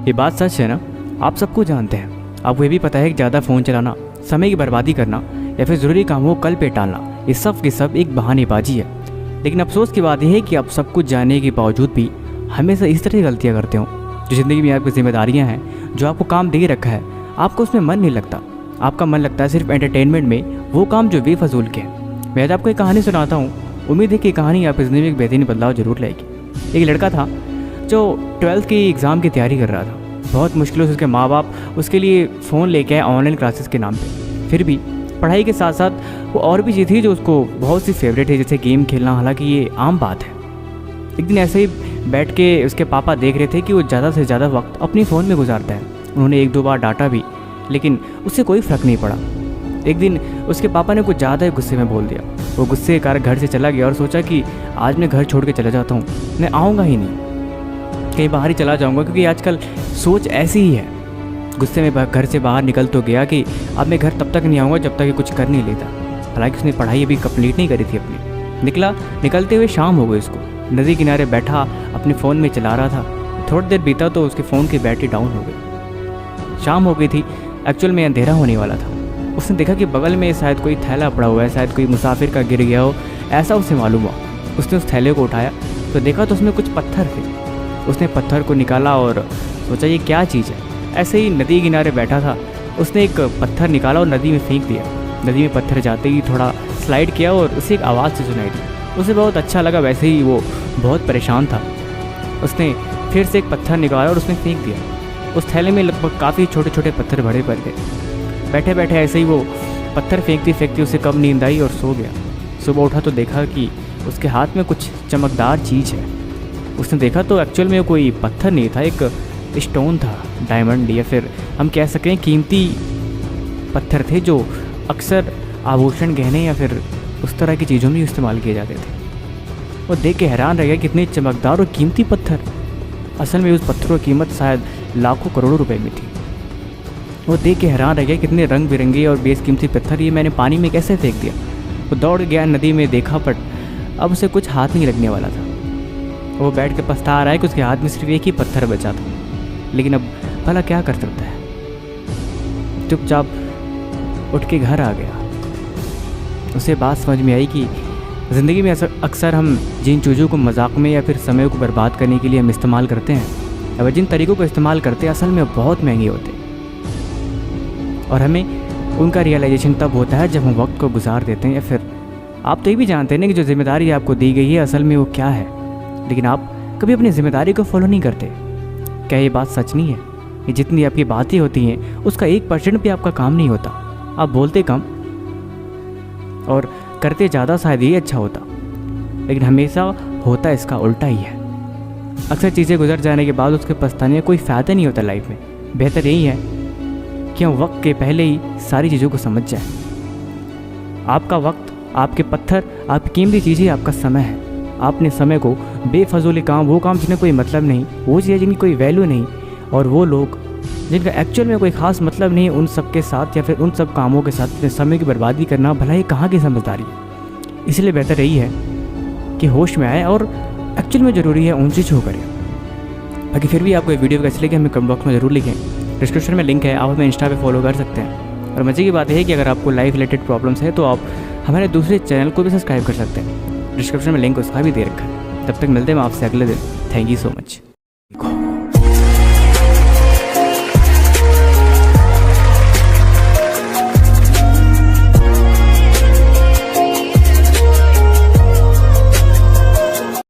ये बात सच है ना, आप सबको जानते हैं। आपको ये भी पता है कि ज़्यादा फ़ोन चलाना, समय की बर्बादी करना या फिर ज़रूरी कामों को कल पे टालना, ये सब की सब एक बहानेबाजी है। लेकिन अफसोस की बात यह है कि आप सब कुछ जानने के बावजूद भी हमेशा इस तरह की गलतियाँ करते हो। जो ज़िंदगी में आपकी जिम्मेदारियाँ हैं, जो आपको काम दे रखा है, आपको उसमें मन नहीं लगता। आपका मन लगता है सिर्फ एंटरटेनमेंट में, वो काम जो बेफजूल के हैं। मैं आज आपको एक कहानी सुनाता हूँ। उम्मीद है कि कहानी आपकी ज़िंदगी में एक बेहतरीन बदलाव जरूर लाएगी। एक लड़का था जो 12th की एग्ज़ाम की तैयारी कर रहा था। बहुत मुश्किलों से उसके माँ बाप उसके लिए फ़ोन लेके आए ऑनलाइन क्लासेस के नाम पे। फिर भी पढ़ाई के साथ साथ वो और भी चीज़ थी जो उसको बहुत सी फेवरेट है, जैसे गेम खेलना। हालांकि ये आम बात है। एक दिन ऐसे ही बैठ के उसके पापा देख रहे थे कि वो ज़्यादा से ज़्यादा वक्त अपनी फ़ोन में गुजारता है। उन्होंने 1-2 बार डांटा भी, लेकिन उससे कोई फ़र्क नहीं पड़ा। एक दिन उसके पापा ने कुछ ज़्यादा ही गुस्से में बोल दिया। वो गुस्से के कारण घर से चला गया और सोचा कि आज मैं घर छोड़ के चला जाता हूँ, मैं आऊँगा ही नहीं, कहीं बाहर ही चला जाऊँगा, क्योंकि आजकल सोच ऐसी ही है। गुस्से में घर से बाहर निकल तो गया कि अब मैं घर तब तक नहीं आऊँगा जब तक ये कुछ कर नहीं लेता। हालांकि उसने पढ़ाई अभी कंप्लीट नहीं करी थी अपनी। निकलते हुए शाम हो गई। उसको नदी किनारे बैठा अपने फ़ोन में चला रहा था। थोड़ी देर बीता तो उसके फ़ोन की बैटरी डाउन हो गई। शाम हो गई थी, एक्चुअल में अंधेरा होने वाला था। उसने देखा कि बगल में शायद कोई थैला पड़ा हुआ है, शायद कोई मुसाफिर का गिर गया हो, ऐसा उसे मालूम हुआ। उसने उस थैले को उठाया तो देखा तो उसमें कुछ पत्थर थे। उसने पत्थर को निकाला और सोचा ये क्या चीज़ है। ऐसे ही नदी किनारे बैठा था, उसने एक पत्थर निकाला और नदी में फेंक दिया। नदी में पत्थर जाते ही थोड़ा स्लाइड किया और उसे एक आवाज़ से सुनाई दी। उसे बहुत अच्छा लगा। वैसे ही वो बहुत परेशान था। उसने फिर से एक पत्थर निकाला और उसने फेंक दिया। उस थैले में लगभग काफ़ी छोटे छोटे पत्थर भरे पड़ गए। बैठे बैठे ऐसे ही वो पत्थर फेंकती फेंकती उसे कब नींद आई और सो गया। सुबह उठा तो देखा कि उसके हाथ में कुछ चमकदार चीज़ है। उसने देखा तो एक्चुअल में कोई पत्थर नहीं था, एक स्टोन था, डायमंड या फिर हम कह सकते हैं कीमती पत्थर थे जो अक्सर आभूषण, गहने या फिर उस तरह की चीज़ों में इस्तेमाल किए जाते थे। वो देख के हैरान रह गया, कितने चमकदार और कीमती पत्थर। असल में उस पत्थरों की कीमत शायद लाखों करोड़ों रुपए में थी। वो देख के हैरान रह गया, कितने रंग बिरंगे और बेशकीमती पत्थर, ये मैंने पानी में कैसे फेंक दिया। वो दौड़ गया नदी में, देखा पर अब उसे कुछ हाथ नहीं लगने वाला था। वो बैठ के पछता रहा है कि उसके हाथ में सिर्फ एक ही पत्थर बचा था। लेकिन अब भला क्या कर सकता है। चुपचाप उठ के घर आ गया। उसे बात समझ में आई कि ज़िंदगी में अक्सर हम जिन चीज़ों को मजाक में या फिर समय को बर्बाद करने के लिए हम इस्तेमाल करते हैं, और जिन तरीक़ों को इस्तेमाल करते हैं असल में बहुत महंगे होते हैं। और हमें उनका रियलाइजेशन तब होता है जब हम वक्त को गुजार देते हैं। या फिर आप तो ये भी जानते हैं ना कि जो जिम्मेदारी आपको दी गई है असल में वो क्या है, लेकिन आप कभी अपनी जिम्मेदारी को फॉलो नहीं करते। क्या ये बात सच नहीं है? ये जितनी आपकी बातें होती हैं उसका 1% भी आपका काम नहीं होता। आप बोलते कम और करते ज़्यादा, शायद ये अच्छा होता, लेकिन हमेशा होता इसका उल्टा ही है। अक्सर चीज़ें गुजर जाने के बाद उसके पछताने का कोई फ़ायदा नहीं होता लाइफ में। बेहतर यही है कि हम वक्त के पहले ही सारी चीज़ों को समझ जाएं। आपका वक्त, आपके पत्थर, आपकी कीमती चीज़ें आपका समय है। आपने समय को बेफजूल काम, वो काम जिन्हें कोई मतलब नहीं, वो चीज़ें जिनकी कोई वैल्यू नहीं, और वो लोग जिनका एक्चुअल में कोई ख़ास मतलब नहीं, उन सब के साथ या फिर उन सब कामों के साथ अपने समय की बर्बादी करना भला ही कहाँ की समझदारी है। इसलिए बेहतर यही है कि होश में आए और एक्चुअल में ज़रूरी है उन चीज़ों को करें। बाकी फिर भी आपको ये वीडियो कैसे लगे हमें कमेंट बॉक्स में ज़रूर लिखें। डिस्क्रिप्शन में लिंक है, आप हमें इंस्टा पे फॉलो कर सकते हैं। और मज़े की बात है कि अगर आपको लाइफ रिलेटेड प्रॉब्लम्स है तो आप हमारे दूसरे चैनल को भी सब्सक्राइब कर सकते हैं। डिस्क्रिप्शन में लिंक उसका भी दे रखा है। तब तक मिलते हैं आपसे अगले दिन। Thank you so much.